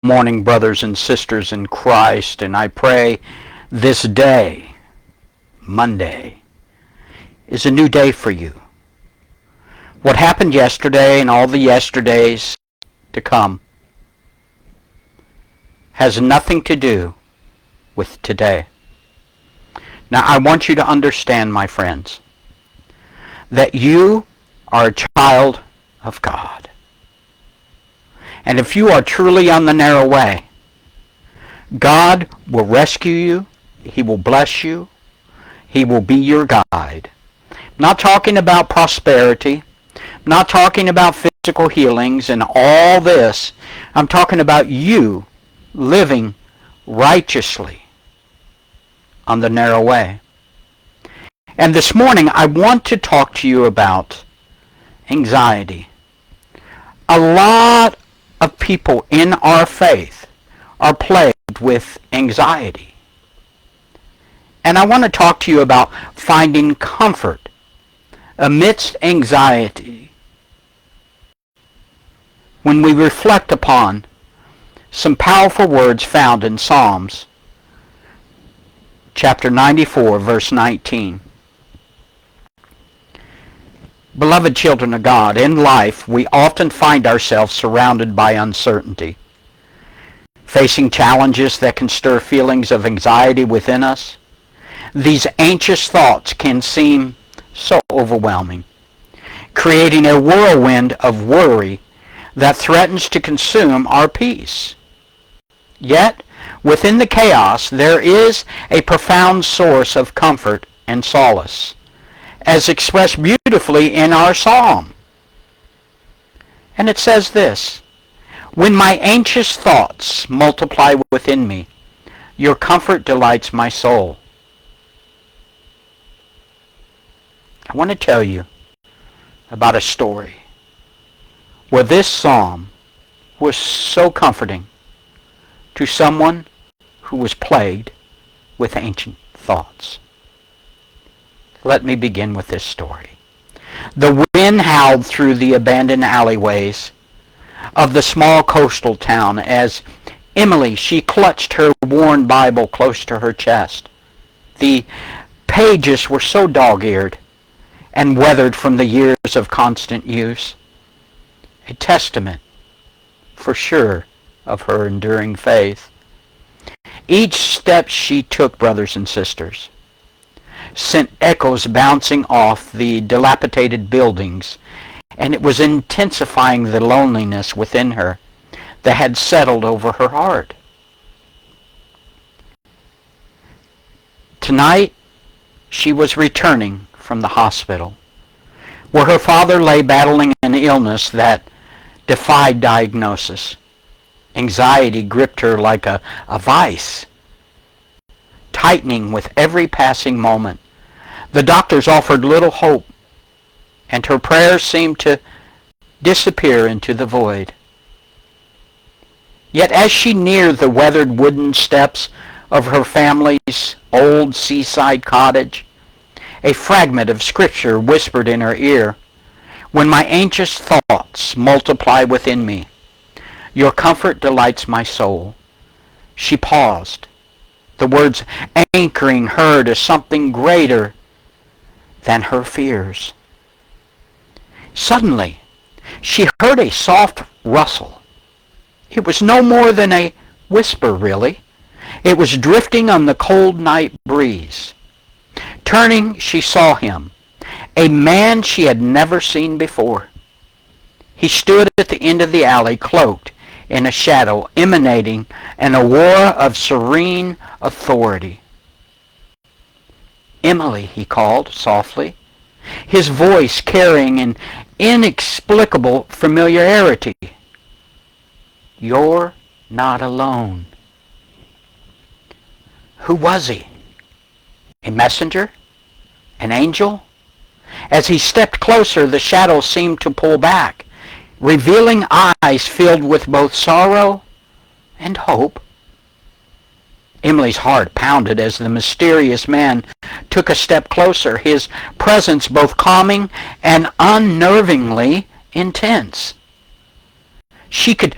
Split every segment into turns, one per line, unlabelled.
Morning, brothers and sisters in Christ, and I pray this day, Monday, is a new day for you. What happened yesterday and all the yesterdays to come has nothing to do with today. Now, I want you to understand, my friends, that you are a child of God. And if you are truly on the narrow way, God will rescue you. He will bless you. He will be your guide. I'm not talking about prosperity. I'm not talking about physical healings and all this. I'm talking about you living righteously on the narrow way. And this morning, I want to talk to you about anxiety. A lot of people in our faith are plagued with anxiety. And I want to talk to you about finding comfort amidst anxiety when we reflect upon some powerful words found in Psalms chapter 94, verse 19. Beloved children of God, in life we often find ourselves surrounded by uncertainty, facing challenges that can stir feelings of anxiety within us. These anxious thoughts can seem so overwhelming, creating a whirlwind of worry that threatens to consume our peace. Yet, within the chaos, there is a profound source of comfort and solace, as expressed beautifully in our psalm. And it says this: "When my anxious thoughts multiply within me, your comfort delights my soul." I want to tell you about a story where this psalm was so comforting to someone who was plagued with anxious thoughts. Let me begin with this story. The wind howled through the abandoned alleyways of the small coastal town as Emily, she clutched her worn Bible close to her chest. The pages were so dog-eared and weathered from the years of constant use, a testament for sure of her enduring faith. Each step she took, brothers and sisters, sent echoes bouncing off the dilapidated buildings, and it was intensifying the loneliness within her that had settled over her heart. Tonight, she was returning from the hospital, where her father lay battling an illness that defied diagnosis. Anxiety gripped her like a vice, tightening with every passing moment. The doctors offered little hope, and her prayers seemed to disappear into the void. Yet as she neared the weathered wooden steps of her family's old seaside cottage, a fragment of Scripture whispered in her ear, "When my anxious thoughts multiply within me, your comfort delights my soul." She paused, the words anchoring her to something greater than her fears. Suddenly, she heard a soft rustle. It was no more than a whisper, really. It was drifting on the cold night breeze. Turning, she saw him, a man she had never seen before. He stood at the end of the alley, cloaked in a shadow, emanating an aura of serene authority. "Emily," he called softly, his voice carrying an inexplicable familiarity. "You're not alone." Who was he? A messenger? An angel? As he stepped closer, the shadow seemed to pull back, revealing eyes filled with both sorrow and hope. Emily's heart pounded as the mysterious man took a step closer, his presence both calming and unnervingly intense. She could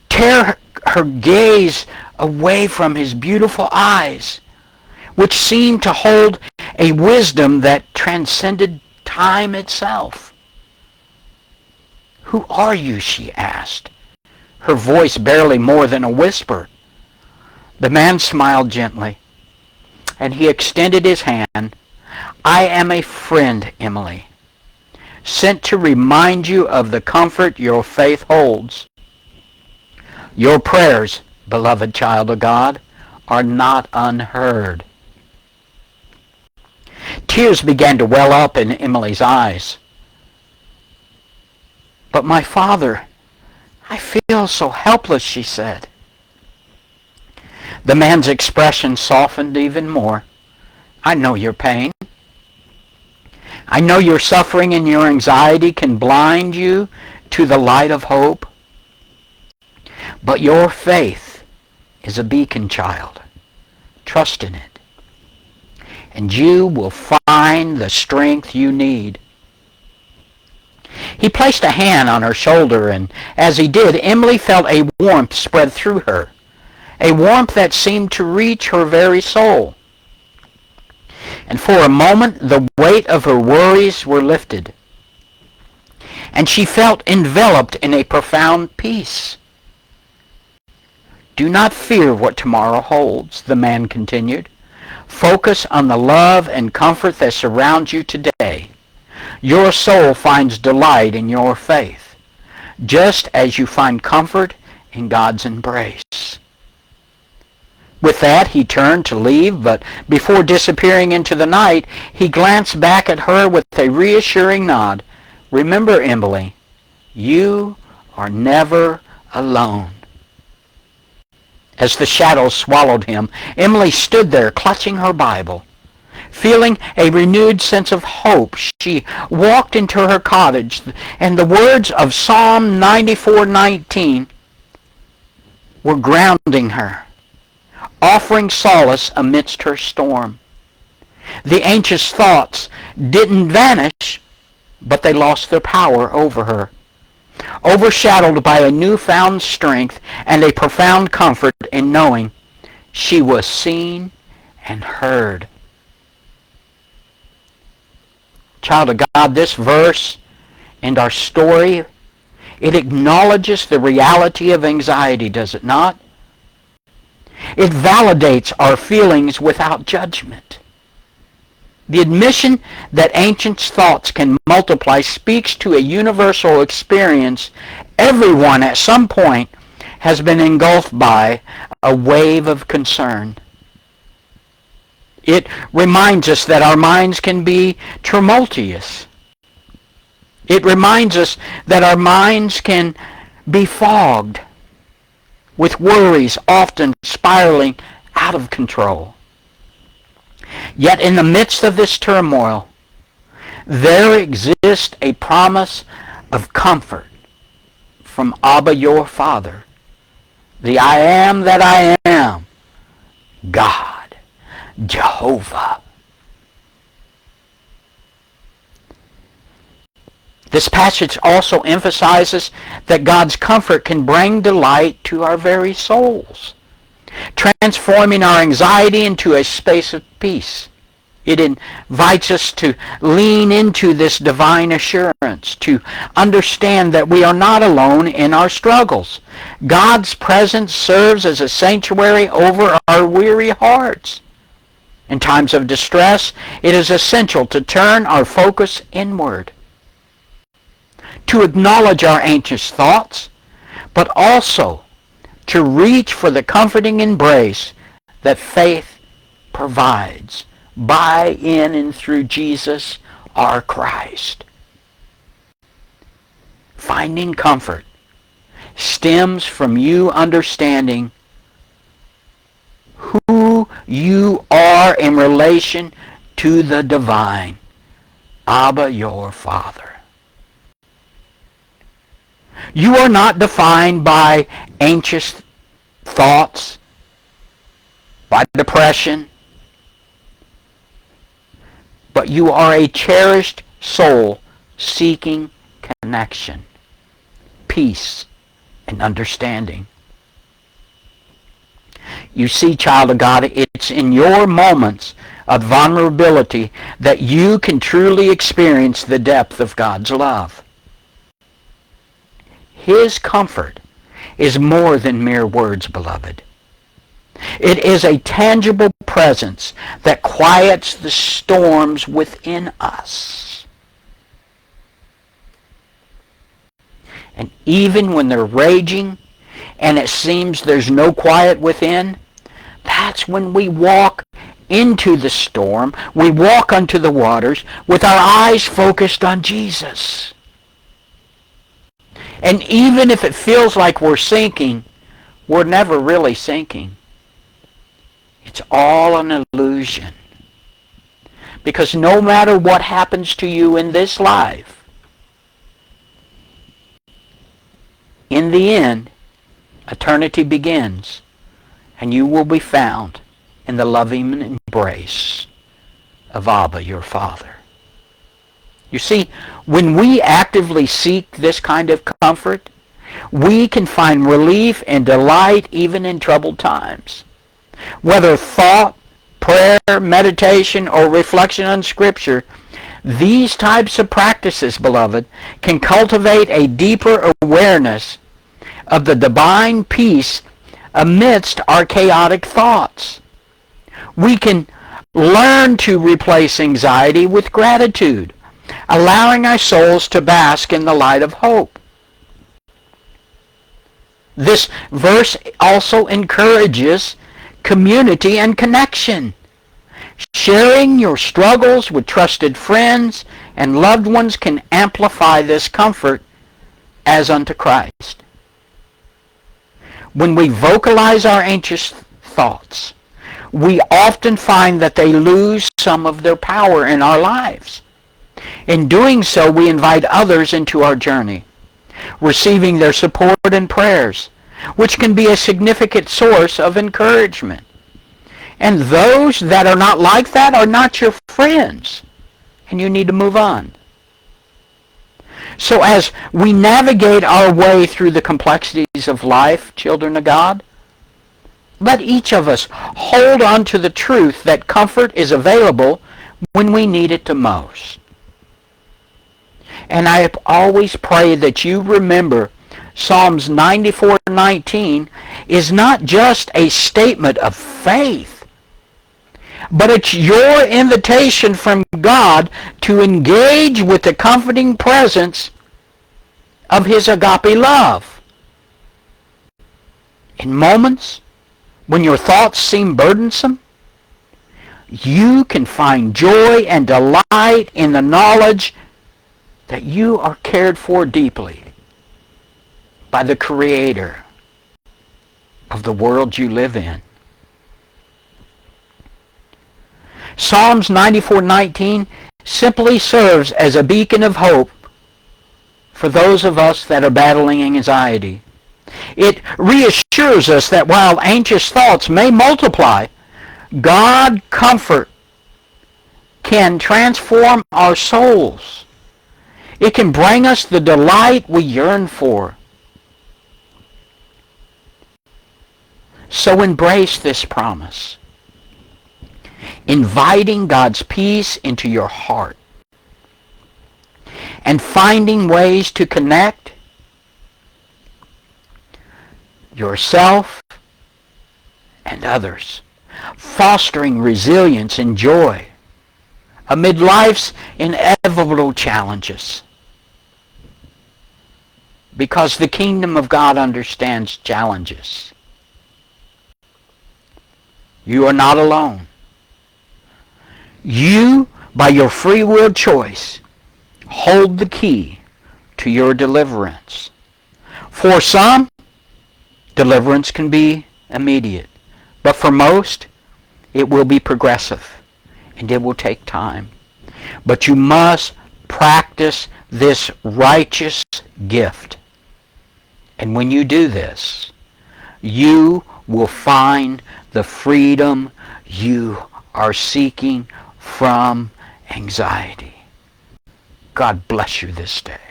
tear her gaze away from his beautiful eyes, which seemed to hold a wisdom that transcended time itself. "Who are you?" she asked, her voice barely more than a whisper. The man smiled gently, and he extended his hand. "I am a friend, Emily, sent to remind you of the comfort your faith holds. Your prayers, beloved child of God, are not unheard." Tears began to well up in Emily's eyes. "But my Father, I feel so helpless," she said. The man's expression softened even more. "I know your pain. I know your suffering and your anxiety can blind you to the light of hope. But your faith is a beacon, child. Trust in it, and you will find the strength you need." He placed a hand on her shoulder, and as he did, Emily felt a warmth spread through her, a warmth that seemed to reach her very soul. And for a moment, the weight of her worries were lifted, and she felt enveloped in a profound peace. "Do not fear what tomorrow holds," the man continued. "Focus on the love and comfort that surrounds you today. Your soul finds delight in your faith, just as you find comfort in God's embrace." With that, he turned to leave, but before disappearing into the night, he glanced back at her with a reassuring nod. "Remember, Emily, you are never alone." As the shadows swallowed him, Emily stood there clutching her Bible. Feeling a renewed sense of hope, she walked into her cottage, and the words of Psalm 94:19 were grounding her, offering solace amidst her storm. The anxious thoughts didn't vanish, but they lost their power over her, overshadowed by a newfound strength and a profound comfort in knowing she was seen and heard. Child of God, this verse and our story, it acknowledges the reality of anxiety, does it not? It validates our feelings without judgment. The admission that ancient thoughts can multiply speaks to a universal experience everyone at some point has been engulfed by, a wave of concern. It reminds us that our minds can be tumultuous. It reminds us that our minds can be fogged with worries often spiraling out of control. Yet in the midst of this turmoil, there exists a promise of comfort from Abba your Father, the I am that I am, God, Jehovah. This passage also emphasizes that God's comfort can bring delight to our very souls, transforming our anxiety into a space of peace. It invites us to lean into this divine assurance, to understand that we are not alone in our struggles. God's presence serves as a sanctuary over our weary hearts. In times of distress, it is essential to turn our focus inward, to acknowledge our anxious thoughts, but also to reach for the comforting embrace that faith provides by, in, and through Jesus, our Christ. Finding comfort stems from you understanding who you are in relation to the divine, Abba your Father. You are not defined by anxious thoughts, by depression, but you are a cherished soul seeking connection, peace, and understanding. You see, child of God, it's in your moments of vulnerability that you can truly experience the depth of God's love. His comfort is more than mere words, beloved. It is a tangible presence that quiets the storms within us. And even when they're raging and it seems there's no quiet within, that's when we walk into the storm. We walk onto the waters with our eyes focused on Jesus. And even if it feels like we're sinking, we're never really sinking. It's all an illusion. Because no matter what happens to you in this life, in the end, eternity begins, and you will be found in the loving embrace of Abba, your Father. You see, when we actively seek this kind of comfort, we can find relief and delight even in troubled times. Whether thought, prayer, meditation, or reflection on Scripture, these types of practices, beloved, can cultivate a deeper awareness of the divine peace amidst our chaotic thoughts. We can learn to replace anxiety with gratitude, allowing our souls to bask in the light of hope. This verse also encourages community and connection. Sharing your struggles with trusted friends and loved ones can amplify this comfort as unto Christ. When we vocalize our anxious thoughts, we often find that they lose some of their power in our lives. In doing so, we invite others into our journey, receiving their support and prayers, which can be a significant source of encouragement. And those that are not like that are not your friends, and you need to move on. So as we navigate our way through the complexities of life, children of God, let each of us hold on to the truth that comfort is available when we need it the most. And I always pray that you remember Psalms 94:19 is not just a statement of faith, but it's your invitation from God to engage with the comforting presence of His agape love. In moments when your thoughts seem burdensome, you can find joy and delight in the knowledge that you are cared for deeply by the Creator of the world you live in. Psalms 94:19 simply serves as a beacon of hope for those of us that are battling anxiety. It reassures us that while anxious thoughts may multiply, God's comfort can transform our souls. It can bring us the delight we yearn for. So embrace this promise, inviting God's peace into your heart and finding ways to connect yourself and others, fostering resilience and joy amid life's inevitable challenges. Because the kingdom of God understands challenges. You are not alone. You, by your free will choice, hold the key to your deliverance. For some, deliverance can be immediate, but for most, it will be progressive, and it will take time. But you must practice this righteous gift. And when you do this, you will find the freedom you are seeking from anxiety. God bless you this day.